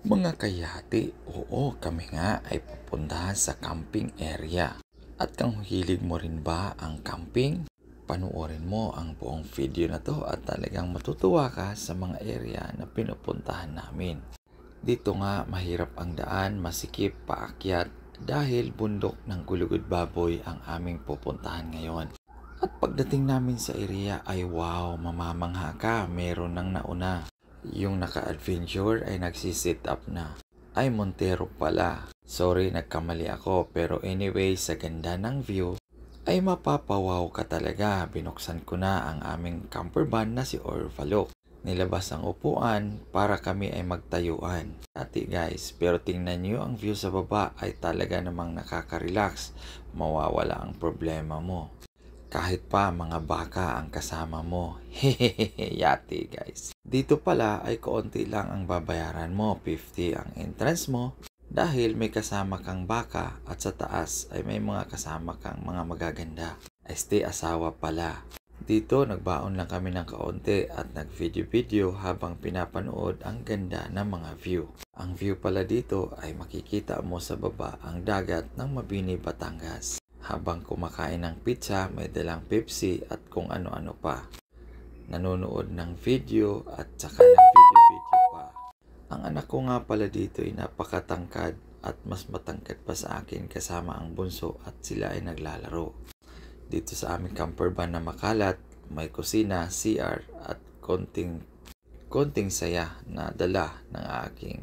Mga kayati, oo kami nga ay pupuntahan sa camping area. At kung hilig mo rin ba ang camping? Panuorin mo ang buong video na to at talagang matutuwa ka sa mga area na pinupuntahan namin. Dito nga mahirap ang daan, masikip, paakyat dahil bundok ng Gulugod Baboy ang aming pupuntahan ngayon. At pagdating namin sa area ay wow, mamamangha ka, meron nang nauna. Yung naka-adventure ay nagsisit up na. Ay, Montero pala. Sorry, nagkamali ako. Pero anyway, sa ganda ng view, ay mapapawaw ka talaga. Binuksan ko na ang aming camper van na si Orvalok. Nilabas ang upuan para kami ay magtayuan. Dati guys, pero tingnan nyo ang view sa baba ay talaga namang nakaka-relax. Mawawala ang problema mo. Kahit pa mga baka ang kasama mo. Hehehe, yati guys. Dito pala ay kaunti lang ang babayaran mo. 50 ang entrance mo. Dahil may kasama kang baka at sa taas ay may mga kasama kang mga magaganda. Asawa pala. Dito nagbaon lang kami ng kaunti at nag-video-video habang pinapanood ang ganda ng mga view. Ang view pala dito ay makikita mo sa baba ang dagat ng Mabini, Batangas. Habang kumakain ng pizza, may dalang Pepsi at kung ano-ano pa. Nanonood ng video at saka ng video-video pa. Ang anak ko nga pala dito ay napakatangkad at mas matangkad pa sa akin kasama ang bunso at sila ay naglalaro. Dito sa aming camper van na makalat, may kusina, CR at konting saya na dala ng aking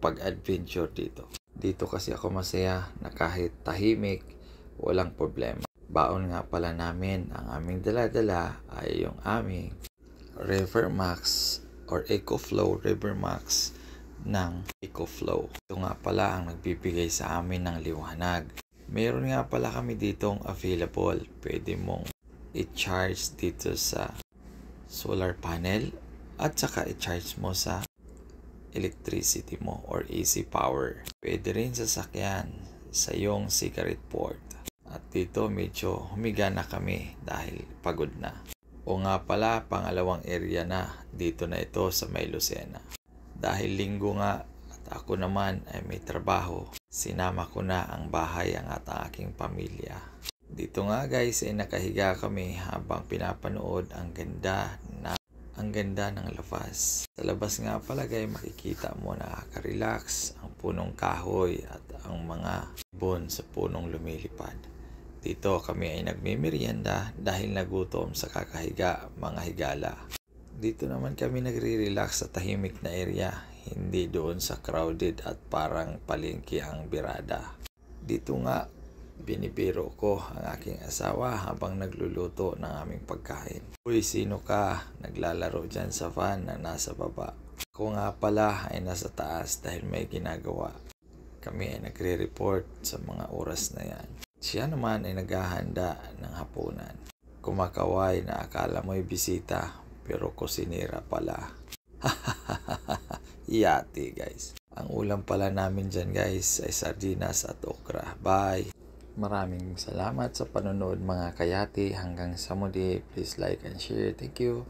pag-adventure dito. Dito kasi ako masaya na kahit tahimik, walang problema. Baon nga pala namin, ang aming dala-dala ay yung aming Rivermax or EcoFlow Rivermax ng EcoFlow. Ito nga pala ang nagbibigay sa amin ng liwanag. Meron nga pala kami ditong available. Pwede mong i-charge dito sa solar panel at saka i-charge mo sa electricity mo or AC power. Pwede rin sasakyan sa iyong cigarette port. At dito medyo humiga na kami dahil pagod na. O nga pala, pangalawang area na dito na ito sa May Lucena. Dahil linggo nga at ako naman ay may trabaho, sinama ko na ang bahay at ang aking pamilya. Dito nga guys ay nakahiga kami habang pinapanood ang ganda ng labas. Sa labas nga pala guys, makikita mo nakaka-relax ang punong kahoy at ang mga ibon sa punong lumilipad. Dito kami ay nagmimerienda dahil nagutom sa kakahiga mga higala. Dito naman kami nagre-relax sa tahimik na area, hindi doon sa crowded at parang palengke ang birada. Dito nga binibiro ko ang aking asawa habang nagluluto ng aming pagkain. Uy, sino ka? Naglalaro dyan sa van na nasa baba. Ako nga pala ay nasa taas dahil may ginagawa. Kami ay nagre-report sa mga oras na yan. Siya naman ay naghahanda ng hapunan. Kumakaway na akala mo'y bisita pero kusinira pala. Yati guys. Ang ulam pala namin dyan guys ay sardinas at okra. Bye! Maraming salamat sa panonood mga kayati. Hanggang sa muli, please like and share. Thank you.